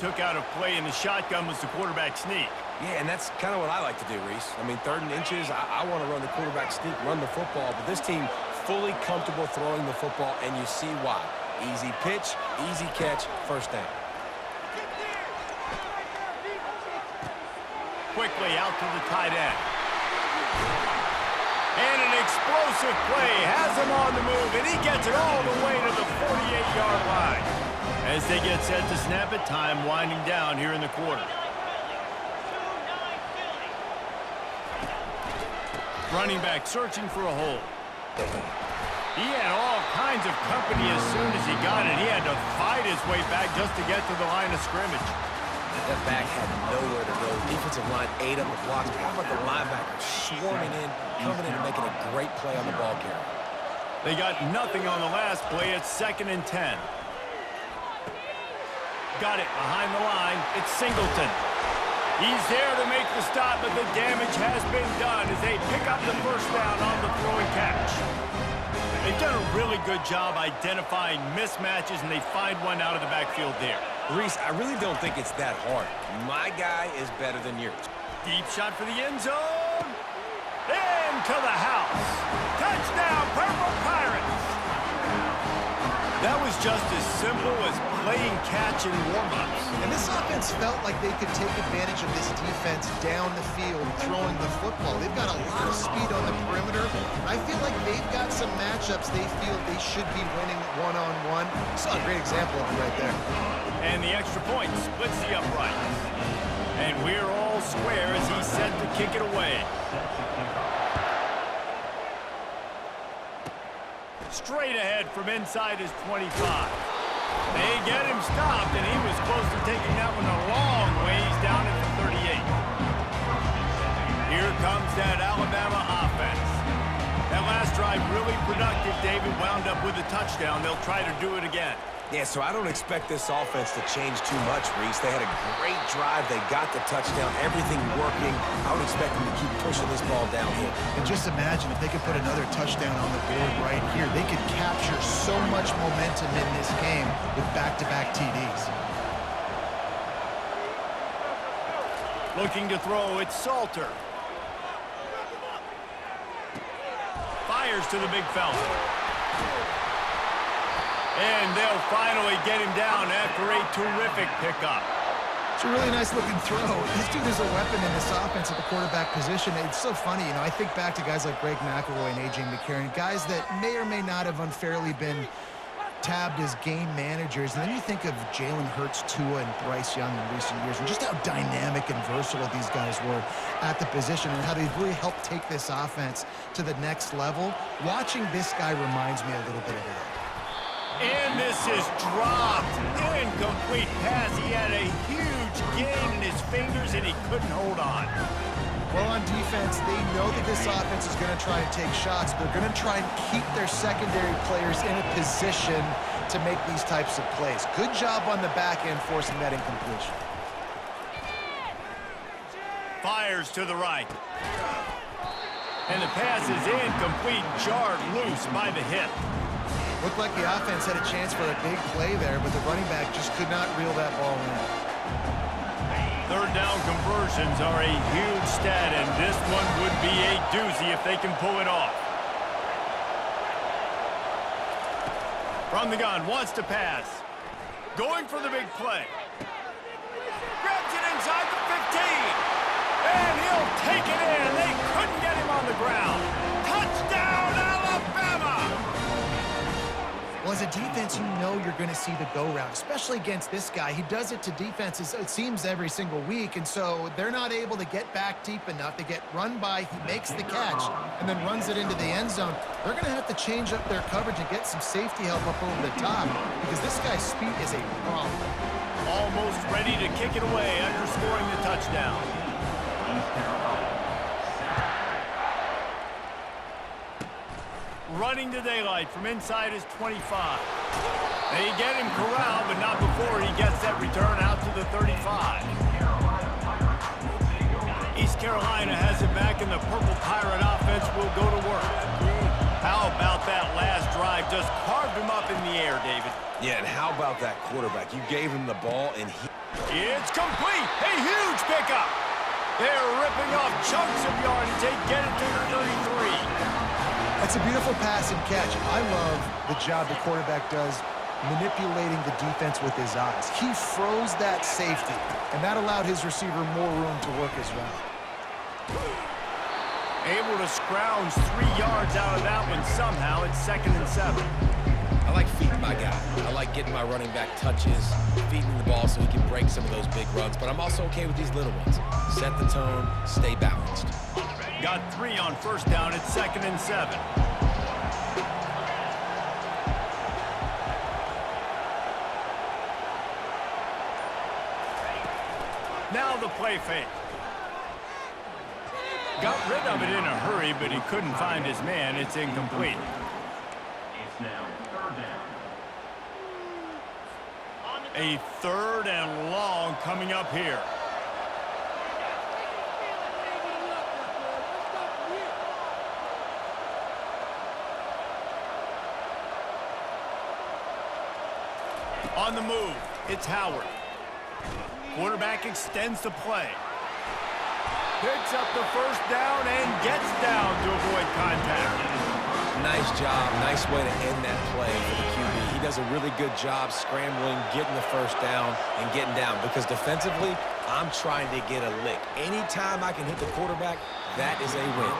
Took out a play in the shotgun was the quarterback sneak. Yeah, and that's kind of what I like to do, Reese. I mean, 3rd and inches, I want to run the quarterback sneak, run the football, but this team fully comfortable throwing the football, and you see why. Easy pitch, easy catch, first down. Quickly out to the tight end. And an explosive play has him on the move, and he gets it all the way to the 48-yard line. As they get set to snap it, time winding down here in the quarter. Running back searching for a hole. He had all kinds of company as soon as he got it. He had to fight his way back just to get to the line of scrimmage. That back had nowhere to go. Defensive line ate up the blocks. How about the linebacker swarming in, coming in and making a great play on the ball carrier? They got nothing on the last play. It's 2nd and 10. Got it behind the line. It's Singleton. He's there to make the stop, but the damage has been done as they pick up the first down on the throw and catch. They've done a really good job identifying mismatches, and they find one out of the backfield there. Reese, I really don't think it's that hard. My guy is better than yours. Deep shot for the end zone. Into the house. Touchdown, Purple Pirates. That was just as simple as playing catch in warm-ups. And this offense felt like they could take advantage of this defense down the field throwing the football. They've got a lot of speed on the perimeter. I feel like they've got some matchups they feel they should be winning one-on-one. Saw a great example of it right there. And the extra point splits the uprights. And we're all square as he's set to kick it away. Straight ahead from inside his 25. They get him stopped, and he was close to taking that one a long ways down at the 38. Here comes that Alabama offense. That last drive really productive. David wound up with a touchdown. They'll try to do it again. Yeah, so I don't expect this offense to change too much, Reese. They had a great drive. They got the touchdown. Everything working. I would expect them to keep pushing this ball downhill. And just imagine if they could put another touchdown on the board right here. They could capture so much momentum in this game with back-to-back TDs. Looking to throw, it's Salter. Fires to the big fella. And they'll finally get him down after a terrific pickup. It's a really nice-looking throw. This dude is a weapon in this offense at the quarterback position. It's so funny, you know, I think back to guys like Greg McElroy and A.J. McCarron, guys that may or may not have unfairly been tabbed as game managers. And then you think of Jalen Hurts, Tua, and Bryce Young in recent years, and just how dynamic and versatile these guys were at the position and how they've really helped take this offense to the next level. Watching this guy reminds me a little bit of that. And this is dropped. Incomplete pass. He had a huge gain in his fingers, and he couldn't hold on. Well, on defense, they know that this offense is going to try and take shots. They're going to try and keep their secondary players in a position to make these types of plays. Good job on the back end forcing that incompletion. Fires to the right. And the pass is incomplete, jarred loose by the hip. Looked like the offense had a chance for a big play there, but the running back just could not reel that ball in. Third down conversions are a huge stat, and this one would be a doozy if they can pull it off. From the gun, wants to pass. Going for the big play. Grabs it inside the 15. And he'll take it in. They couldn't get him on the ground. Touchdown, Alabama! Well, as a defense, you know you're going to see the go-round, especially against this guy. He does it to defenses, it seems, every single week, and so they're not able to get back deep enough to get run by. He makes the catch and then runs it into the end zone. They're going to have to change up their coverage and get some safety help up over the top because this guy's speed is a problem. Almost ready to kick it away after scoring the touchdown. Running to daylight from inside his 25. They get him corralled, but not before he gets that return out to the 35. East Carolina has it back, and the Purple Pirate offense will go to work. How about that last drive? Just carved him up in the air, David. Yeah, and how about that quarterback? You gave him the ball, and he... It's complete. A huge pickup. They're ripping off chunks of yardage. They get it to the 33. It's a beautiful pass and catch. I love the job the quarterback does manipulating the defense with his eyes. He froze that safety, and that allowed his receiver more room to work his route. Able to scrounge 3 yards out of that one somehow. It's 2nd and 7. I like feeding my guy. I like getting my running back touches, feeding the ball so he can break some of those big runs. But I'm also okay with these little ones. Set the tone, stay balanced. Got 3 on 1st down. It's 2nd and 7. Now the play fake. Got rid of it in a hurry, but he couldn't find his man. It's incomplete. It's now 3rd down. A 3rd and long coming up here. On the move, it's Howard. Quarterback extends the play. Picks up the 1st down and gets down to avoid contact. Nice job. Nice way to end that play for the QB. He does a really good job scrambling, getting the 1st down, and getting down. Because defensively, I'm trying to get a lick. Anytime I can hit the quarterback, that is a win.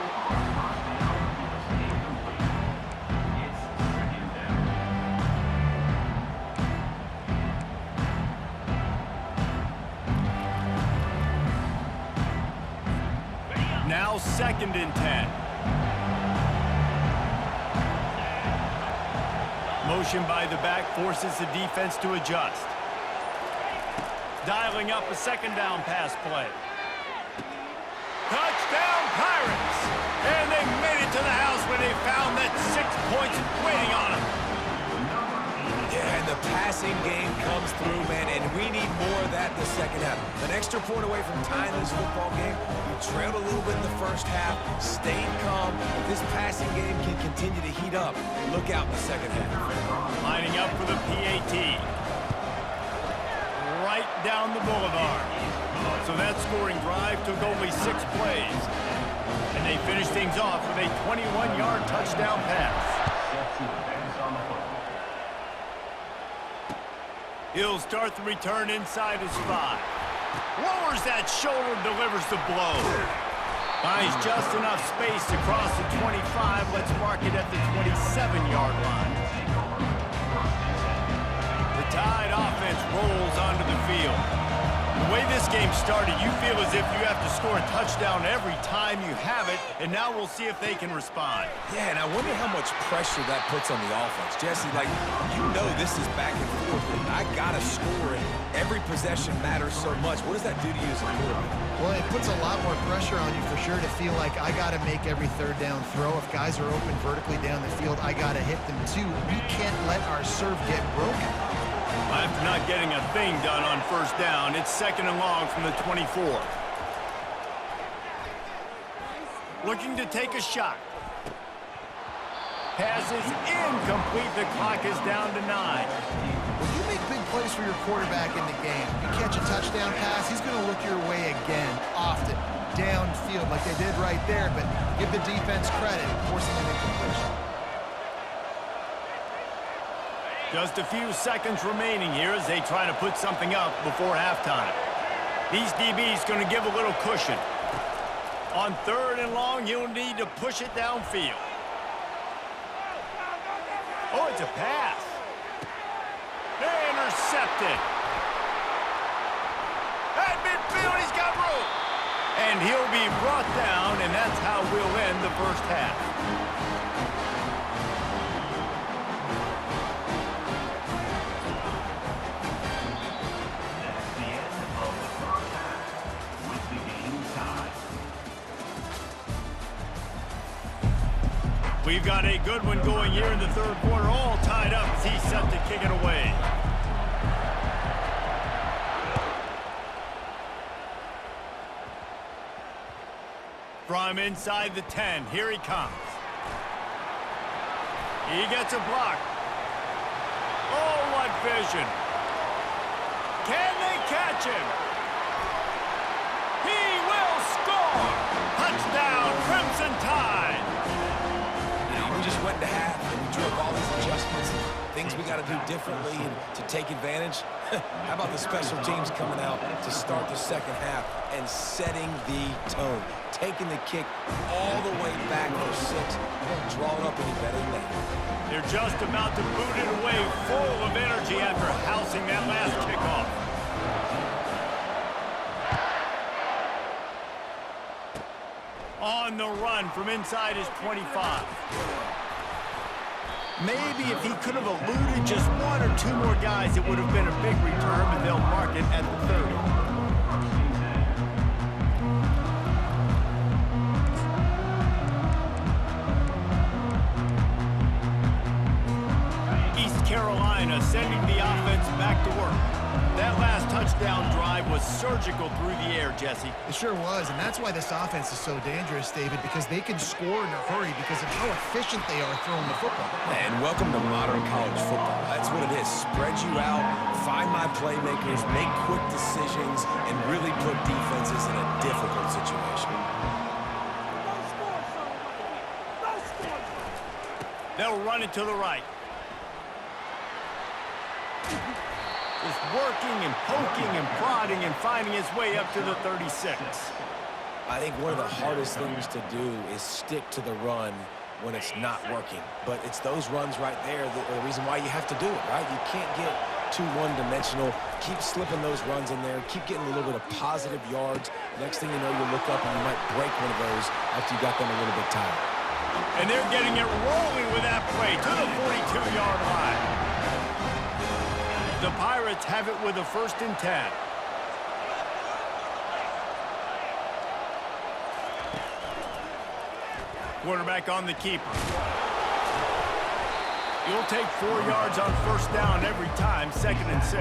Now 2nd and 10. Motion by the back forces the defense to adjust. Dialing up a 2nd down pass play. Touchdown Pirates! And they made it to the house when they found that 6 points waiting on them. Yeah, and the passing game comes through, man, and we need more of that in the 2nd half. An extra point away from tying this football game. We trailed a little bit in the 1st half, stayed calm. If this passing game can continue to heat up, look out in the 2nd half. Lining up for the PAT. Right down the boulevard. So that scoring drive took only 6 plays. And they finished things off with a 21-yard touchdown pass. He'll start the return inside his 5. Lowers that shoulder, delivers the blow. Finds just enough space to cross the 25. Let's mark it at the 27-yard line. The Tide offense rolls onto the field. The way this game started, you feel as if you have to score a touchdown every time you have it, and now we'll see if they can respond. Yeah, and I wonder how much pressure that puts on the offense. Jesse, like, you know this is back and forth, and I got to score it. Every possession matters so much. What does that do to you as a quarterback? Well, it puts a lot more pressure on you for sure to feel like I got to make every 3rd down throw. If guys are open vertically down the field, I got to hit them too. We can't let our serve get broken. After not getting a thing done on 1st down, it's 2nd and long from the 24. Looking to take a shot. Pass is incomplete. The clock is down to 9. When you make big plays for your quarterback in the game, you catch a touchdown pass, he's going to look your way again, often, downfield like they did right there, but give the defense credit, forcing an incompletion. Just a few seconds remaining here as they try to put something up before halftime. These DBs going to give a little cushion. On 3rd and long, you'll need to push it downfield. Oh, it's a pass. Intercepted. At midfield, he's got room. And he'll be brought down, and that's how we'll end the 1st half. We've got a good one going here in the 3rd quarter, all tied up as he's set to kick it away. From inside the 10, here he comes. He gets a block. Oh, what vision. Can they catch him. He will score. Touchdown, Crimson Tide. You know, we just went to half and we drew up all these adjustments and things we got to do differently and to take advantage. How about the special teams coming out to start the second half and setting the tone, taking the kick all the way back for 6. You don't draw it up any better than that. They're just about to boot it away full of energy after housing that last kickoff. On the run from inside his 25. Maybe if he could have eluded just 1 or 2 more guys, it would have been a big return, but they'll mark it at the 30. East Carolina sending the offense back to work. That last touchdown drive was surgical through the air, Jesse. It sure was, and that's why this offense is so dangerous, David, because they can score in a hurry because of how efficient they are throwing the football. And welcome to modern college football. That's what it is. Spread you out, find my playmakers, make quick decisions, and really put defenses in a difficult situation. They'll run it to the right. Just working and poking and prodding and finding his way up to the 36. I think one of the hardest things to do is stick to the run when it's not working. But it's those runs right there that are the reason why you have to do it, right? You can't get too one-dimensional. Keep slipping those runs in there. Keep getting a little bit of positive yards. Next thing you know, you look up and you might break one of those after you got them a little bit tired. And they're getting it rolling with that play to the 42-yard line. The Pirates have it with a 1st and 10. Quarterback on the keeper. You'll take 4 yards on 1st down every time, 2nd and 6.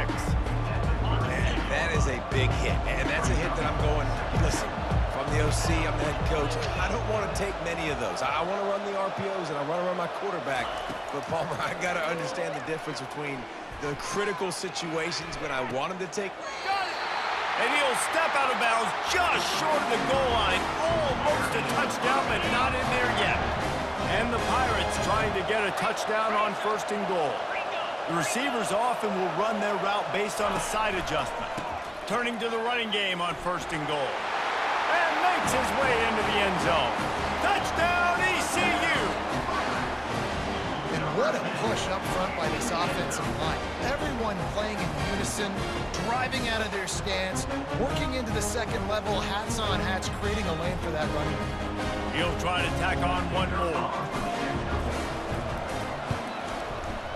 Man, that is a big hit. And that's a hit that I'm going, listen, if I'm the OC, I'm the head coach, I don't want to take many of those. I want to run the RPOs and I want to run my quarterback. But, Palmer, I got to understand the difference between the critical situations when I want him to take. Got it! And he'll step out of bounds just short of the goal line. Almost a touchdown, but not in there yet. And the Pirates trying to get a touchdown on 1st and goal. The receivers often will run their route based on a side adjustment. Turning to the running game on 1st and goal. And makes his way into the end zone. Touchdown, ECU! And what a push up front by this offensive line. Everyone playing in unison, driving out of their stance, working into the 2nd level, hats on hats, creating a lane for that running back. He'll try to tack on 1 more.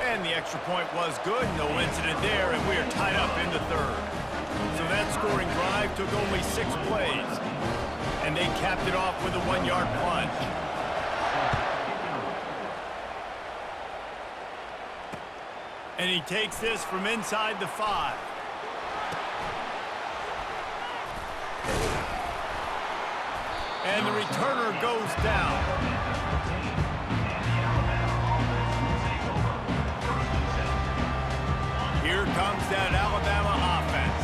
And the extra point was good. No incident there, and we are tied up in the 3rd. So that scoring drive took only 6 plays. And they capped it off with a 1-yard plunge. And he takes this from inside the 5. And the returner goes down. Here comes that Alabama offense.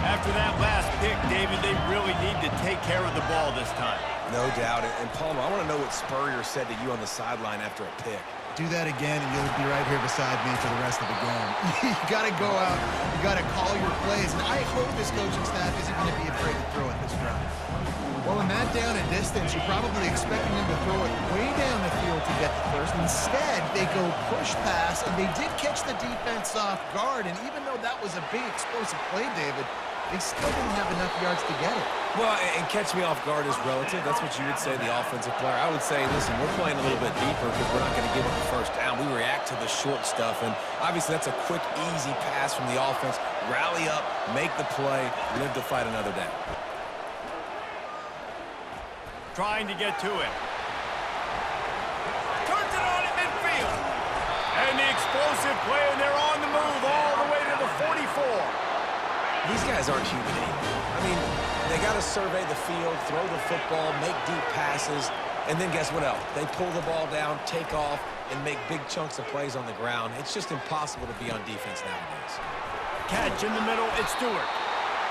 After that last pick, David, they really need to take care of the ball this time. No doubt. And Palmer, I want to know what Spurrier said to you on the sideline after a pick. Do that again, and you'll be right here beside me for the rest of the game. You got to go out. You got to call your plays. And I hope this coaching staff isn't going to be afraid to throw it this drive. Well, in that down and distance, you're probably expecting them to throw it way down the field to get the first. Instead, they go push pass, and they did catch the defense off guard. And even though that was a big explosive play, David, they still didn't have enough yards to get it. Well, and catch me off guard is relative. That's what you would say, the offensive player. I would say, listen, we're playing a little bit deeper because we're not going to give up the 1st down. We react to the short stuff, and obviously that's a quick, easy pass from the offense. Rally up, make the play, live to fight another down. Trying to get to it. Turns it on in midfield. And the explosive play, and they're on the move all the way to the 44. These guys aren't human anymore. I mean, they got to survey the field, throw the football, make deep passes, and then guess what else? They pull the ball down, take off, and make big chunks of plays on the ground. It's just impossible to be on defense nowadays. Catch in the middle, it's Stewart.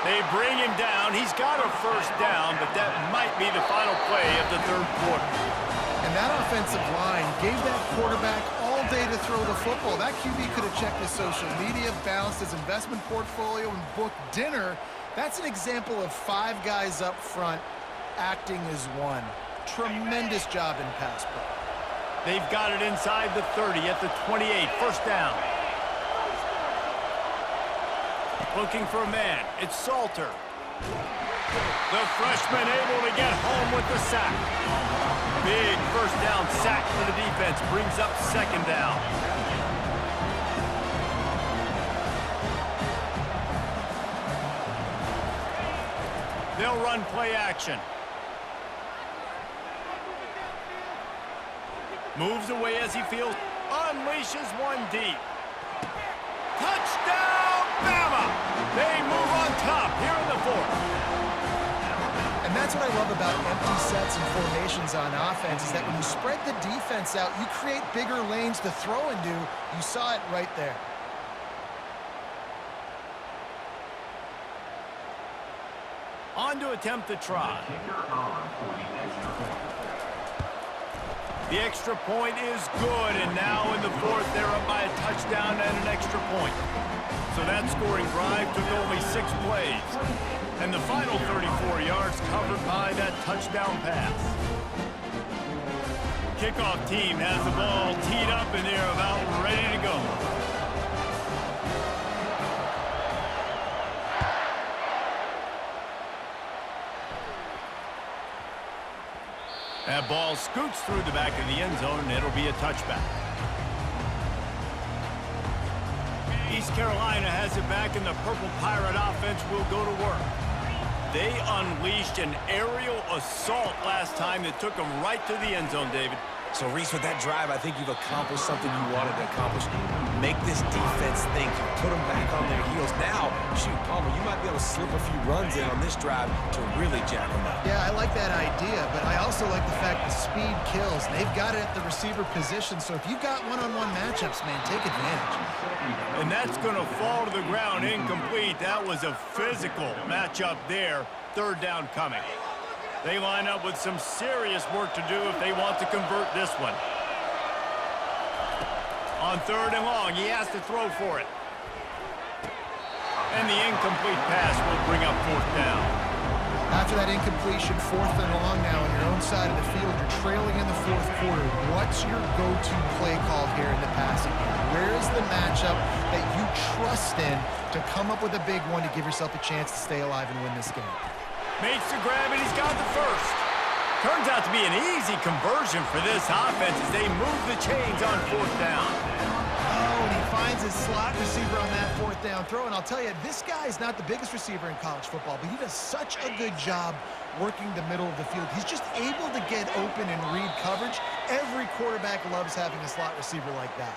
They bring him down. He's got a first down, but that might be the final play of the third quarter. And that offensive line gave that quarterback all day to throw the football. That QB could have checked his social media, balanced his investment portfolio, and booked dinner. That's an example of 5 guys up front acting as one. Tremendous job in pass pro. They've got it inside the 30 at the 28. First down. Looking for a man. It's Salter. The freshman able to get home with the sack. Big first down sack for the defense. Brings up second down. They'll run play action. Moves away as he feels. Unleashes one deep. Touchdown, Bama! They move on top here in the fourth. And that's what I love about empty sets and formations on offense, is that when you spread the defense out, you create bigger lanes to throw into. You saw it right there. On to attempt the try. The extra point is good, and now in the fourth, they're up by a touchdown and an extra point. So that scoring drive took only 6 plays. And the final 34 yards covered by that touchdown pass. Kickoff team has the ball teed up, and they're about ready to go. That ball scoots through the back of the end zone, and it'll be a touchback. East Carolina has it back, and the Purple Pirate offense will go to work. They unleashed an aerial assault last time that took them right to the end zone, David. So, Reese, with that drive, I think you've accomplished something you wanted to accomplish. Make this defense think. You put them back on their heels. Now, shoot, Palmer, you might be able to slip a few runs in on this drive to really jack them up. Yeah, I like that idea, but I also like the fact that speed kills. They've got it at the receiver position, so if you've got one-on-one matchups, man, take advantage. And that's going to fall to the ground incomplete. That was a physical matchup there. Third down coming. They line up with some serious work to do if they want to convert this one. On third and long, he has to throw for it. And the incomplete pass will bring up fourth down. After that incompletion, fourth and long now on your own side of the field, you're trailing in the fourth quarter. What's your go-to play call here in the passing game? Where is the matchup that you trust in to come up with a big one to give yourself a chance to stay alive and win this game? Makes the grab, and he's got the first. Turns out to be an easy conversion for this offense as they move the chains on fourth down. Oh, and he finds his slot receiver on that fourth down throw. And I'll tell you, this guy is not the biggest receiver in college football, but he does such a good job working the middle of the field. He's just able to get open and read coverage. Every quarterback loves having a slot receiver like that.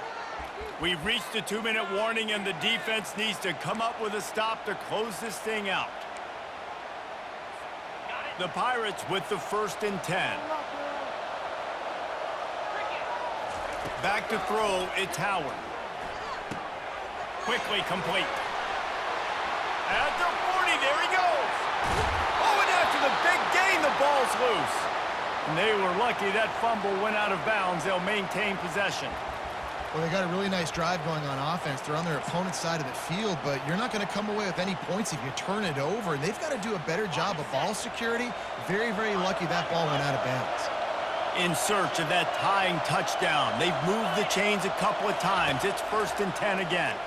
We've reached the 2-minute warning, and the defense needs to come up with a stop to close this thing out. The Pirates with the 1st and 10. Back to throw, it's Howard. Quickly complete. At the 40, there he goes. Oh, and after the big gain, the ball's loose. And they were lucky that fumble went out of bounds. They'll maintain possession. Well, they got a really nice drive going on offense. They're on their opponent's side of the field, but you're not going to come away with any points if you turn it over. And they've got to do a better job of ball security. Very, very lucky that ball went out of bounds. In search of that tying touchdown. They've moved the chains a couple of times. It's 1st and 10 again.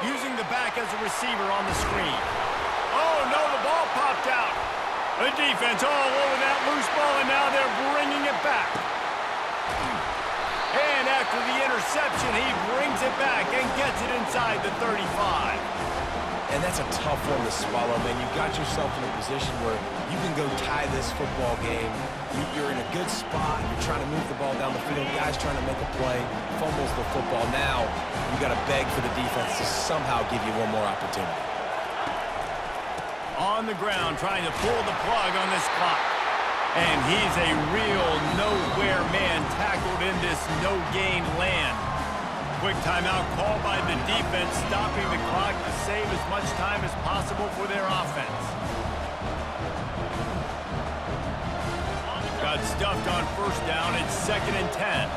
Using the back as a receiver on the screen. Oh, no, the ball popped out. The defense all over that loose ball, and now they're bringing it back. And after the interception, he brings it back and gets it inside the 35. And that's a tough one to swallow, man. You got yourself in a position where you can go tie this football game. You're in a good spot. You're trying to move the ball down the field. Guys trying to make a play. Fumbles the football. Now you got to beg for the defense to somehow give you one more opportunity. On the ground, trying to pull the plug on this clock. And he's a real nowhere man tackled in this no-gain land. Quick timeout called by the defense, stopping the clock to save as much time as possible for their offense. Got stuffed on first down. It's 2nd and 10.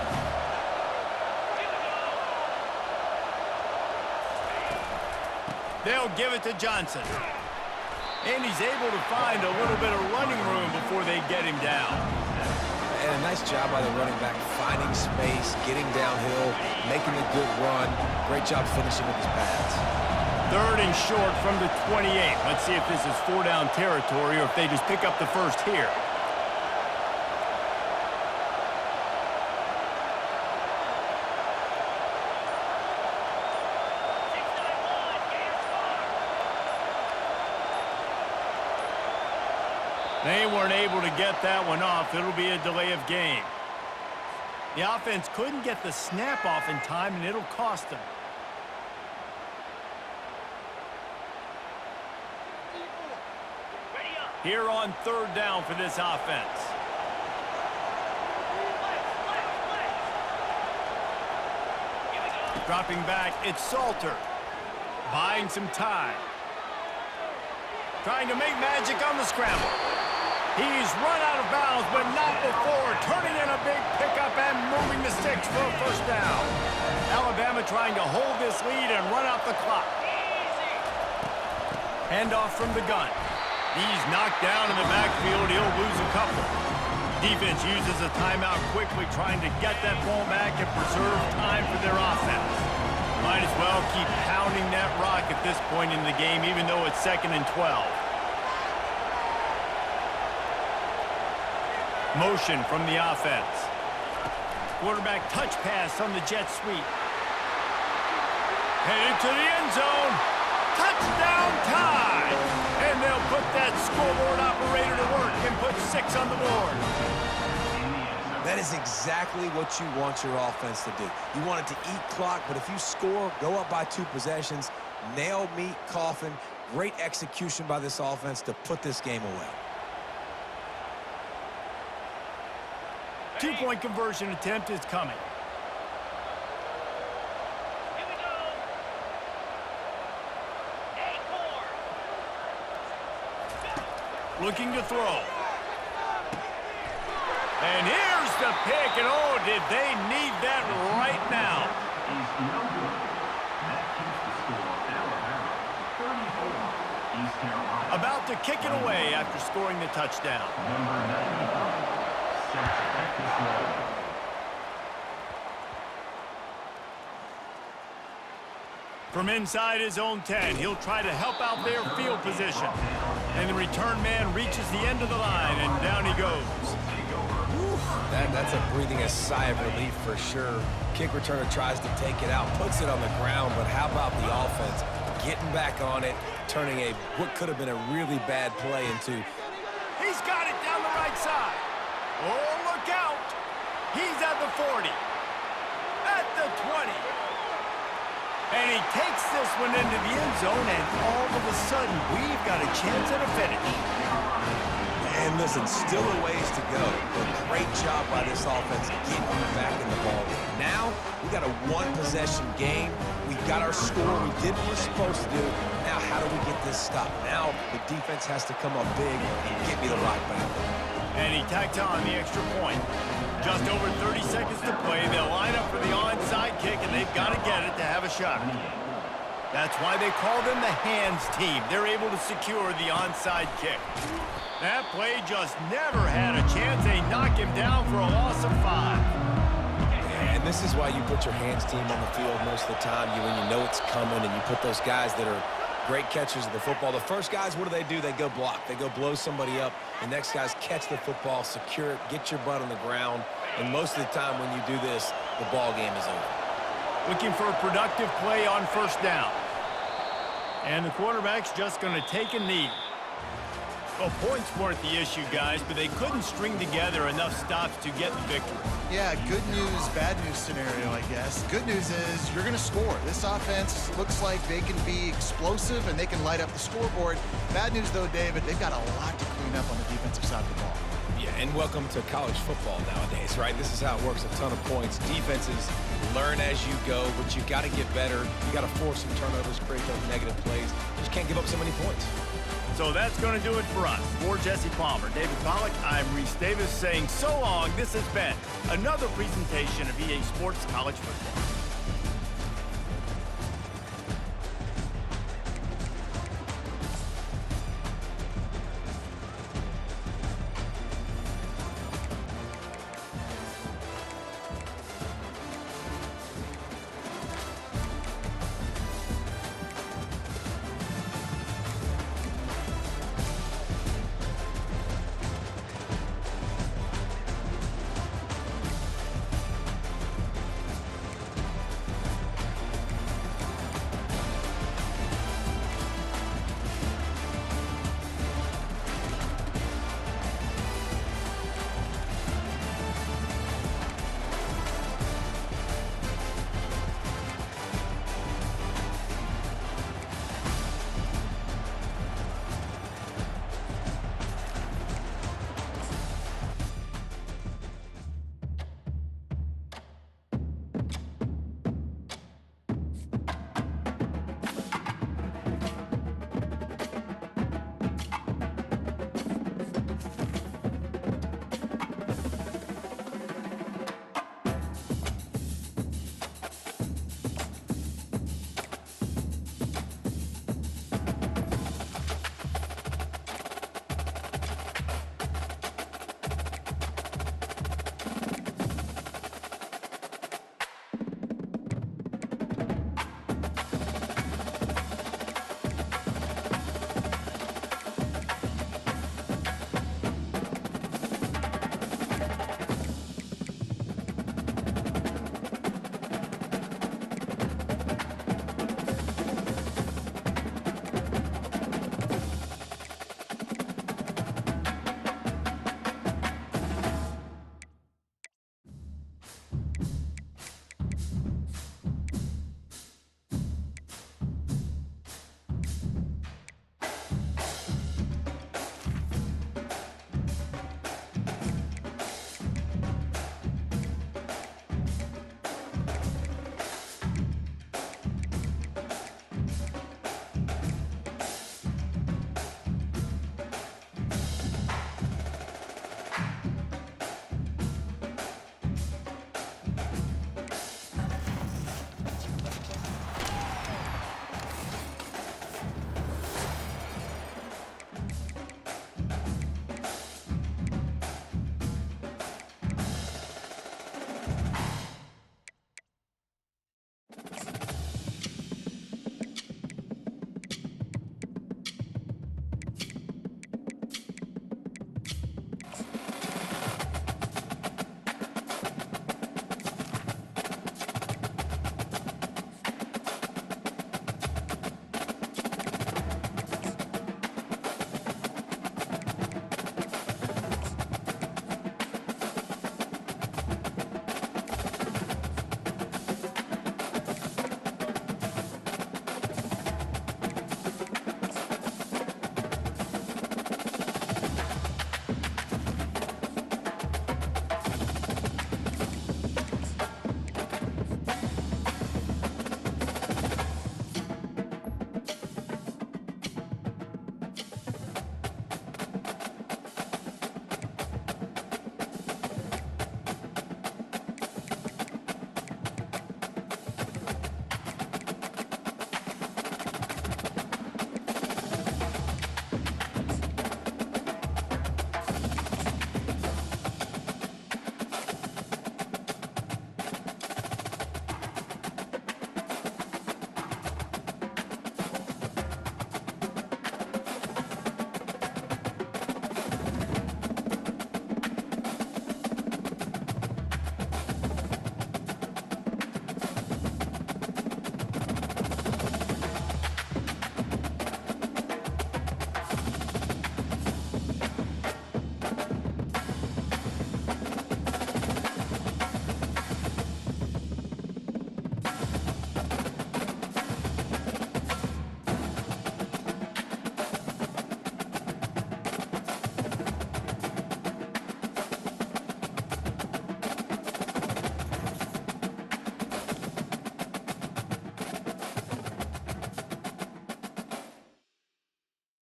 They'll give it to Johnson. And he's able to find a little bit of running room before they get him down. And a nice job by the running back, finding space, getting downhill, making a good run. Great job finishing with his pads. 3rd and short from the 28. Let's see if this is 4-down territory or if they just pick up the first here. They weren't able to get that one off. It'll be a delay of game. The offense couldn't get the snap off in time, and it'll cost them. Here on 3rd down for this offense. Dropping back, it's Salter. Buying some time. Trying to make magic on the scramble. He's run out of bounds, but not before. Turning in a big pickup and moving the sticks for a first down. Alabama trying to hold this lead and run out the clock. Handoff from the gun. He's knocked down in the backfield. He'll lose a couple. Defense uses a timeout quickly, trying to get that ball back and preserve time for their offense. Might as well keep pounding that rock at this point in the game, even though it's 2nd and 12. Motion from the offense. Quarterback touch pass on the jet sweep. Headed to the end zone. Touchdown time! And they'll put that scoreboard operator to work and put 6 on the board. That is exactly what you want your offense to do. You want it to eat clock, but if you score, go up by 2 possessions, nail, meet, coffin. Great execution by this offense to put this game away. 2-point conversion attempt is coming. Here we go. Looking to throw. And here's the pick, and oh, did they need that right now. Is no good. That keeps the score Alabama 34, East Carolina. About to kick it away after scoring the touchdown. Number 95, set to back this way. From inside his own 10, he'll try to help out their field position. And the return man reaches the end of the line, and down he goes. That's a breathing a sigh of relief for sure. Kick returner tries to take it out, puts it on the ground, but how about the offense getting back on it, turning what could have been a really bad play into. He's got it down the right side. Oh, look out. He's at the 40. At the 20. And he takes this one into the end zone, and all of a sudden, we've got a chance at a finish. And listen, still a ways to go, but great job by this offense getting back in the ball game. Now, we got a 1-possession game. We got our score. We did what we're supposed to do. Now, how do we get this stopped? Now, the defense has to come up big and get me the rock back. And he tacked on the extra point. Just over 30 seconds to play. They'll line up for the onside kick, and they've got to get it to have a shot. That's why they call them the hands team. They're able to secure the onside kick. That play just never had a chance. They knock him down for a loss of 5. And this is why you put your hands team on the field most of the time. When you know it's coming, and you put those guys that are great catchers of the football. The first guys, what do? They go block. They go blow somebody up. The next guys catch the football, secure it, get your butt on the ground. And most of the time when you do this, the ball game is over. Looking for a productive play on first down. And the quarterback's just going to take a knee. Well, points weren't the issue, guys, but they couldn't string together enough stops to get the victory. Yeah, good news, bad news scenario, I guess. Good news is you're going to score. This offense looks like they can be explosive and they can light up the scoreboard. Bad news, though, David, they've got a lot to clean up on the defensive side of the ball. Yeah, and welcome to college football nowadays, right? This is how it works, a ton of points. Defenses learn as you go, but you got to get better. You got to force some turnovers, create those negative plays. Just can't give up so many points. So that's going to do it for us. For Jesse Palmer, David Pollack, I'm Reese Davis saying so long. This has been another presentation of EA Sports College Football.